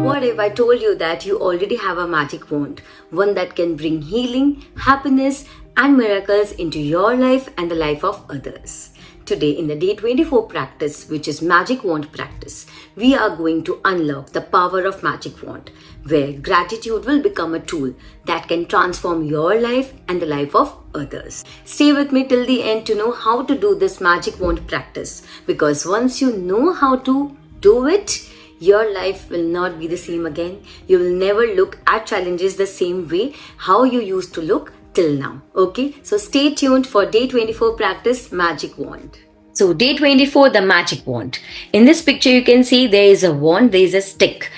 What if I told you that you already have a magic wand, one that can bring healing, happiness, and miracles into your life and the life of others? Today, in the Day 24 practice, which is Magic Wand practice, we are going to unlock the power of Magic Wand, where gratitude will become a tool that can transform your life and the life of others. Stay with me till the end to know how to do this Magic Wand practice, because once you know how to do it, your life will not be the same again. You will never look at challenges the same way how you used to look till now. Okay, so stay tuned for Day 24 practice Magic Wand. So Day 24, the Magic Wand. In this picture you can see there is a wand, there is a stick.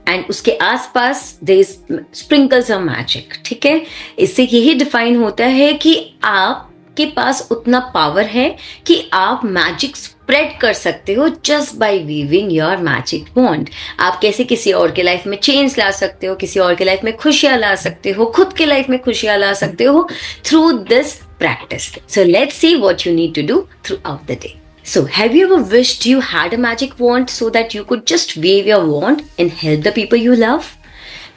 And उसके आसपास there is sprinkles of magic. ठीक है, इससे यही define होता है कि आपके पास उतना पावर है कि आप मैजिक स्प्रेड कर सकते हो just by weaving your magic wand. आप कैसे किसी और के लाइफ में चेंज ला सकते हो, किसी और के लाइफ में खुशियां ला सकते हो, खुद के लाइफ में खुशियां ला सकते हो through this practice. So let's see what you need to do throughout the day. So have you ever wished you had a magic wand so that you could just wave your wand and help the people you love?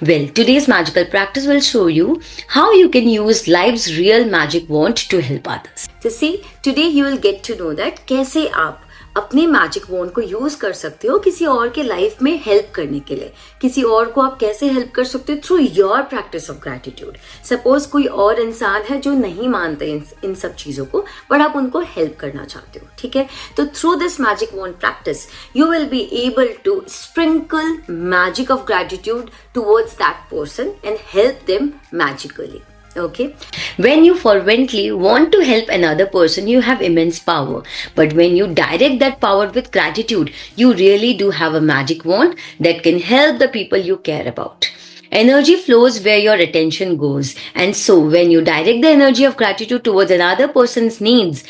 Well, today's magical practice will show you how you can use life's real magic wand to help others. So see, today you will get to know that कैसे आप अपने magic wand को use कर सकते हो किसी और के लाइफ में हेल्प करने के लिए. किसी और को आप कैसे हेल्प कर सकते हो through your practice of gratitude. Suppose कोई और इंसान है जो नहीं मानते इन सब चीजों को, बट आप उनको हेल्प करना चाहते हो. ठीक है, तो through this magic wand practice you will be able to sprinkle magic of gratitude towards that person and help them magically. Okay, when you fervently want to help another person, you have immense power. But when you direct that power with gratitude, you really do have a magic wand that can help the people you care about. Energy flows where your attention goes. And so when you direct the energy of gratitude towards another person's needs,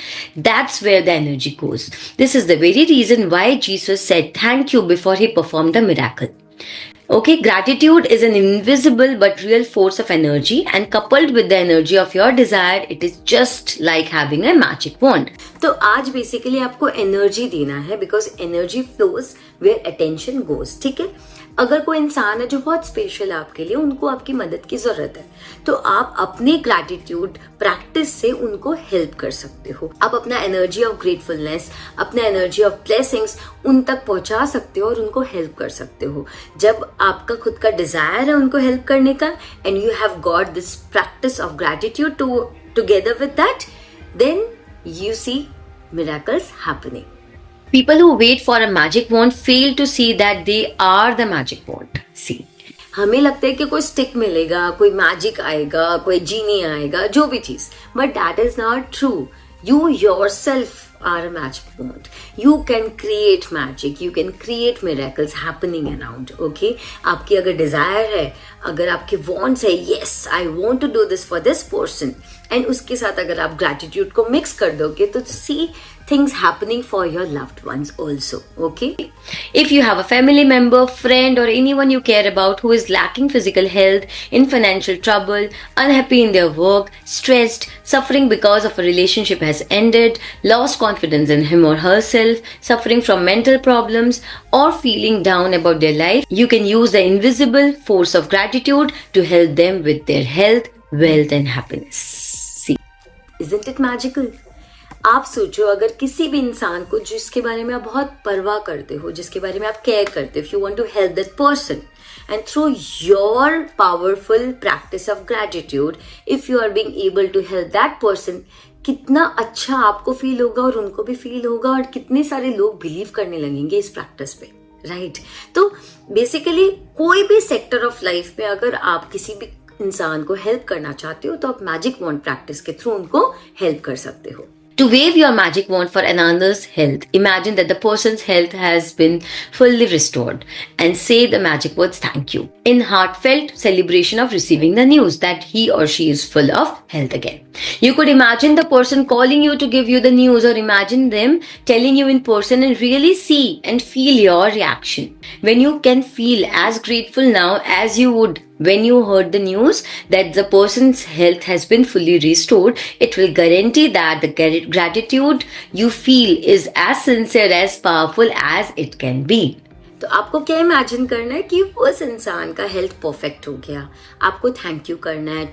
that's where the energy goes. This is the very reason why Jesus said thank you before he performed the miracle. Okay, gratitude is an invisible but real force of energy, and coupled with the energy of your desire, it is just like having a magic wand. तो आज basically आपको energy देना है, because energy flows where attention goes. ठीक है, अगर कोई इंसान है जो बहुत स्पेशल है आपके लिए, उनको आपकी मदद की जरूरत है, तो आप अपने ग्रैटिट्यूड प्रैक्टिस से उनको हेल्प कर सकते हो. आप अपना एनर्जी ऑफ ग्रेटफुलनेस, अपना एनर्जी ऑफ ब्लेसिंग्स उन तक पहुंचा सकते हो और उनको हेल्प कर सकते हो. जब आपका खुद का डिजायर है उनको हेल्प करने का, and you have got this practice of gratitude together with that, then you see miracles happening. People who wait for a magic wand fail to see that they are the magic wand. See, हमें लगता है कि कोई stick मिलेगा, कोई magic आएगा, कोई जीनी आएगा, जो भी चीज, but that is not true. You yourself are a magic wand. You can create magic. You can create miracles happening around. Okay? आपकी अगर desire है, अगर आपके wants है, yes, I want to do this for this person, and उसके साथ अगर आप gratitude को mix कर दोगे, तो see things happening for your loved ones also. Okay? If you have a family member, friend, or anyone you care about who is lacking physical health, in financial trouble, unhappy in their work, stressed, suffering because of a relationship has ended, lost confidence in him or herself, suffering from mental problems, or feeling down about their life, you can use the invisible force of gratitude to help them with their health, wealth, and happiness. See, isn't it magical? आप सोचो, अगर किसी भी इंसान को जिसके बारे में आप बहुत परवाह करते हो, जिसके बारे में आप केयर करते हो, if you want to help that person, and through your powerful practice of gratitude, if you are being able to help that person, कितना अच्छा आपको फील होगा और उनको भी फील होगा, और कितने सारे लोग बिलीव करने लगेंगे इस प्रैक्टिस पे. राइट, तो बेसिकली कोई भी सेक्टर ऑफ लाइफ में अगर आप किसी भी इंसान को हेल्प करना चाहते हो, तो आप मैजिक वॉन्ड प्रैक्टिस के थ्रू उनको हेल्प कर सकते हो. To wave your magic wand for another's health, imagine that the person's health has been fully restored, and say the magic words thank you in heartfelt celebration of receiving the news that he or she is full of health again. You could imagine the person calling you to give you the news, or imagine them telling you in person and really see and feel your reaction. When you can feel as grateful now as you would when you heard the news that the person's health has been fully restored, it will guarantee that the gratitude you feel is as sincere, as powerful as it can be. तो आपको क्या imagine करना है कि उस इंसान का health perfect हो गया, आपको थैंक यू करना है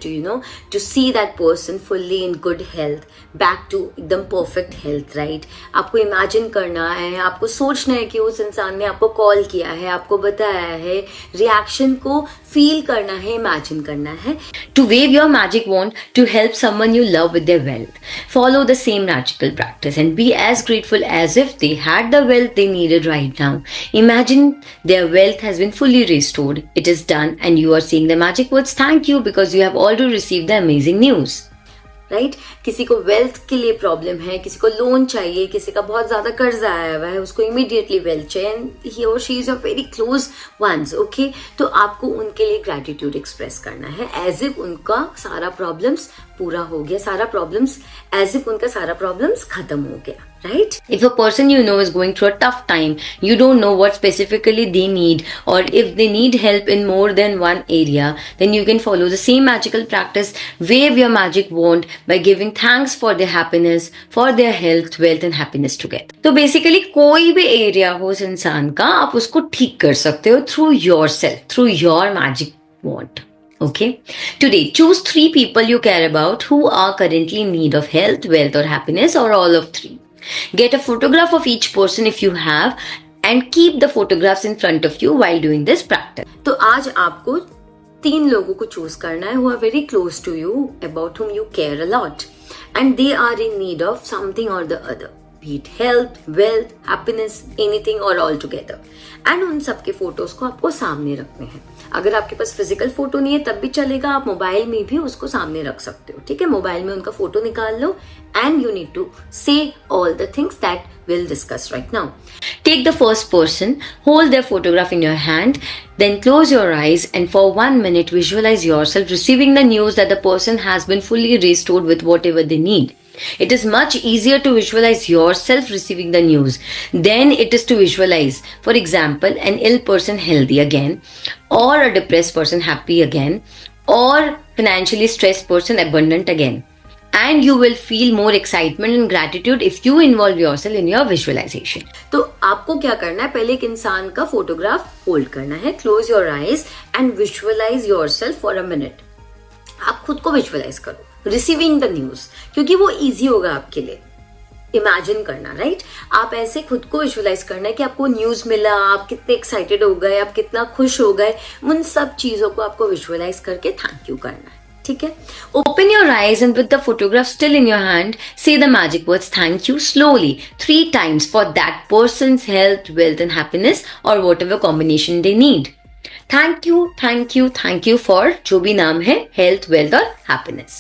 to see that person fully in good health, back to एकदम परफेक्ट हेल्थ, राइट। आपको इमेजिन करना है, आपको सोचना है कि उस इंसान ने आपको कॉल किया है, आपको बताया है, रिएक्शन को फील करना है, इमेजिन करना है। To wave your magic wand to help someone you love with their wealth, follow the same magical practice and be as grateful as if they had the wealth they needed right now. Imagine their wealth has been fully restored. It is done and you are saying the magic words thank you because you have already received the amazing news. Right किसी को wealth के लिए problem है, किसी को loan चाहिए, किसी का बहुत ज्यादा कर्जा आया हुआ है, उसको इमीडिएटली वेल्थ चाहिए एंड ही और she is a very close ones, okay. तो आपको उनके लिए ग्रैटिट्यूड एक्सप्रेस करना है एज इफ उनका सारा प्रॉब्लम्स पूरा हो गया, सारा प्रॉब्लम्स एज इफ उनका सारा प्रॉब्लम्स खत्म हो गया, right? If a person you know is going through a tough time, you don't know what specifically they need, or if they need help in more than one area, then you can follow the same magical practice, wave your magic wand by giving thanks for their happiness, for their health, wealth and happiness together. तो basically कोई भी area हो उस इंसान का, आप उसको ठीक कर सकते हो through yourself, through your magic wand. Okay. Today, choose 3 people you care about who are currently in need of health, wealth or happiness, or all of 3. Get a photograph of each person if you have and keep the photographs in front of you while doing this practice. तो आज आपको 3 लोगों को choose करना है who are very close to you, about whom you care a lot and they are in need of something or the other, be it health, wealth, happiness, anything or all together. And उन सबके photos को आपको सामने रखने हैं। अगर आपके पास physical photo नहीं है तब भी चलेगा, आप मोबाइल में भी उसको सामने रख सकते हो, ठीक है। मोबाइल में उनका फोटो निकाल लो एंड यू नीड टू से all the things that we'll discuss right now. Take the first person, hold their photograph in your hand, then close your eyes and for 1 minute visualize yourself receiving the news that the person has been fully restored with whatever they need. It is much easier to visualize yourself receiving the news than it is to visualize, for example, an ill person healthy again, or a depressed person happy again, or financially stressed person abundant again. And you will feel more excitement and gratitude if you involve yourself in your visualization. तो आपको क्या करना है, पहले एक इंसान का photograph hold करना है, close your eyes and visualise yourself for a minute. आप खुद को विजुअलाइज करो रिसीविंग द न्यूज, क्योंकि वो इजी होगा आपके लिए। इमेजिन करना, राइट? आप ऐसे खुद को विजुअलाइज करना है कि आपको न्यूज मिला, आप कितने एक्साइटेड हो गए, आप कितना खुश हो गए, उन सब चीजों को आपको विजुअलाइज करके थैंक यू करना है, ठीक है। Open your eyes and with the photograph still in your hand, say the magic words thank you slowly 3 times for that person's health, wealth and happiness or whatever combination they need. Thank you, thank you, thank you for जो भी नाम है, health, wealth or happiness.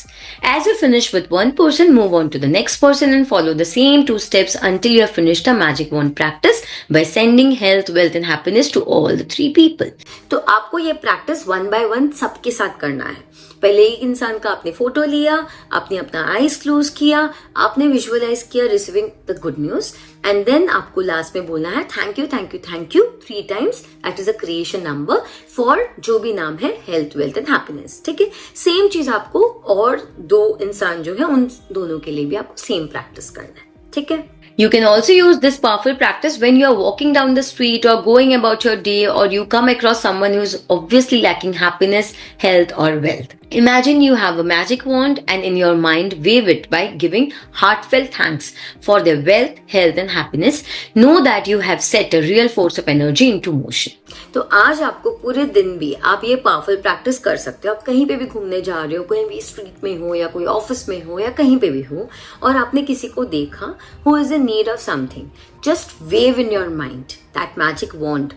As you finish with one person, move on to the next person and follow the same 2 steps until you have finished the magic wand practice by sending health, wealth and happiness to all the 3 people. तो आपको ये practice 1 by 1 सबके साथ करना है। पहले एक इंसान का आपने फोटो लिया, आपने अपना आईज क्लोज किया, आपने विजुअलाइज किया receiving the good news and then आपको लास्ट में बोलना है thank you thank you thank you 3 times. That is a creation number for जो भी नाम है हेल्थ, वेल्थ एंड हैप्पीनेस, ठीक है। सेम चीज आपको और 2 इंसान जो है उन दोनों के लिए भी आपको सेम प्रैक्टिस करना है, ठीक है। You can also use this powerful practice when you are walking down the street or going about your day or you come across someone who is obviously lacking happiness, health or wealth. Imagine you have a magic wand and in your mind wave it by giving heartfelt thanks for their wealth, health and happiness. Know that you have set a real force of energy into motion. तो आज आपको पूरे दिन भी आप ये powerful practice कर सकते हो। आप कहीं पे भी घूमने जा रहे हो, कहीं भी स्ट्रीट में हो या कोई ऑफिस में हो या कहीं पे भी हो और आपने किसी को देखा who is in need of something, just wave in your mind that magic wand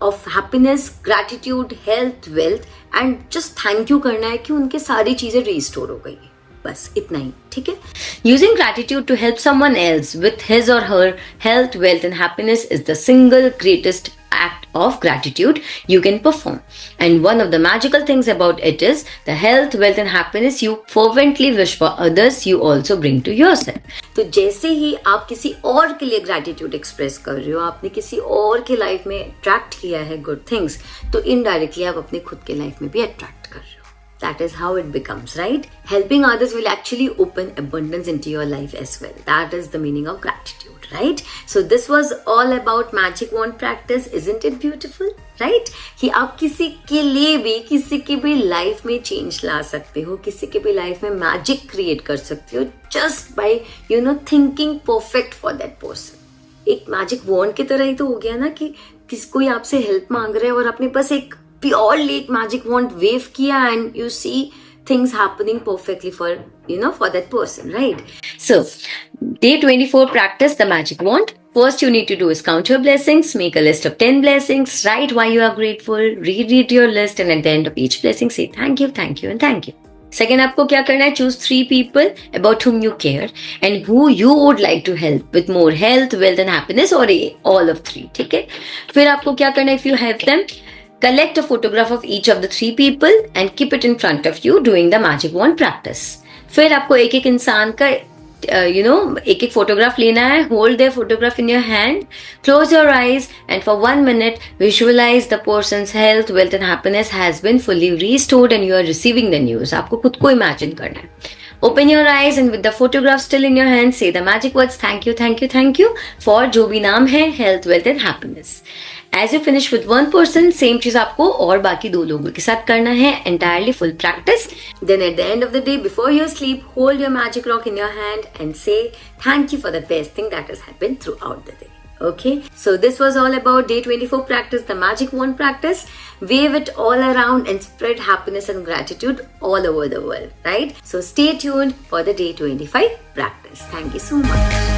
of happiness, gratitude, health, wealth and just thank you करना है कि उनके सारी चीजें रिस्टोर हो गई। बस इतना ही, ठीक है। Using gratitude to help someone else with his or her health, wealth and happiness is the single greatest act of gratitude you can perform. And one of the magical things about it is the health, wealth and happiness you fervently wish for others, you also bring to yourself. तो जैसे ही आप किसी और के लिए gratitude express कर रहे हो, आपने किसी और के लाइफ में अट्रैक्ट किया है गुड थिंग्स, तो इनडायरेक्टली आप अपने खुद के लाइफ में भी अट्रैक्ट कर रहे हो, That is how it becomes, right? Helping others will actually open abundance into your life as well. That is the meaning of gratitude, right? So this was all about magic wand practice. Isn't it beautiful, right? कि आप किसी के लिए भी, किसी के भी life में चेंज ला सकते हो, किसी के भी लाइफ में मैजिक क्रिएट कर सकते हो, just by thinking perfect for that person. एक मैजिक वॉन्ड की तरह ही तो हो गया ना कि कोई आपसे हेल्प मांग रहा है और आपने बस एक प्योरली एक मैजिक वॉन्ड वेव किया and you see things happening perfectly for that person, right? So day 24 practice the magic wand. First you need to do is count your blessings, make a list of 10 blessings, write why you are grateful, reread your list, and at the end of each blessing say thank you, thank you and thank you. Second, आपको क्या करना है? Choose 3 people about whom you care and who you would like to help with more health, wealth and happiness, or all of 3. ठीक है? फिर आपको क्या करना है? If you have them, collect a photograph of each of the 3 people and keep it in front of you doing the magic wand practice. फिर आपको एक एक इंसान का एक एक फोटोग्राफ लेना है. Hold their photograph in your hand, close your eyes and for 1 minute visualize the person's health, wealth and happiness has been fully restored and you are receiving the news. आपको खुद को imagine करना है. Open your eyes and with the photograph still in your hand say the magic words thank you, thank you, thank you for जो भी नाम है health, wealth and happiness. As you finish with one person, same चीज आपको और बाकी 2 लोगों के साथ करना है. Entirely full practice. Then at the end of the day, before you sleep, hold your magic rock in your hand and say thank you for the best thing that has happened throughout the day. Okay, so this was all about day 24 practice, the magic wand practice. Wave it all around and spread happiness and gratitude all over the world, right? So stay tuned for the day 25 practice. Thank you so much.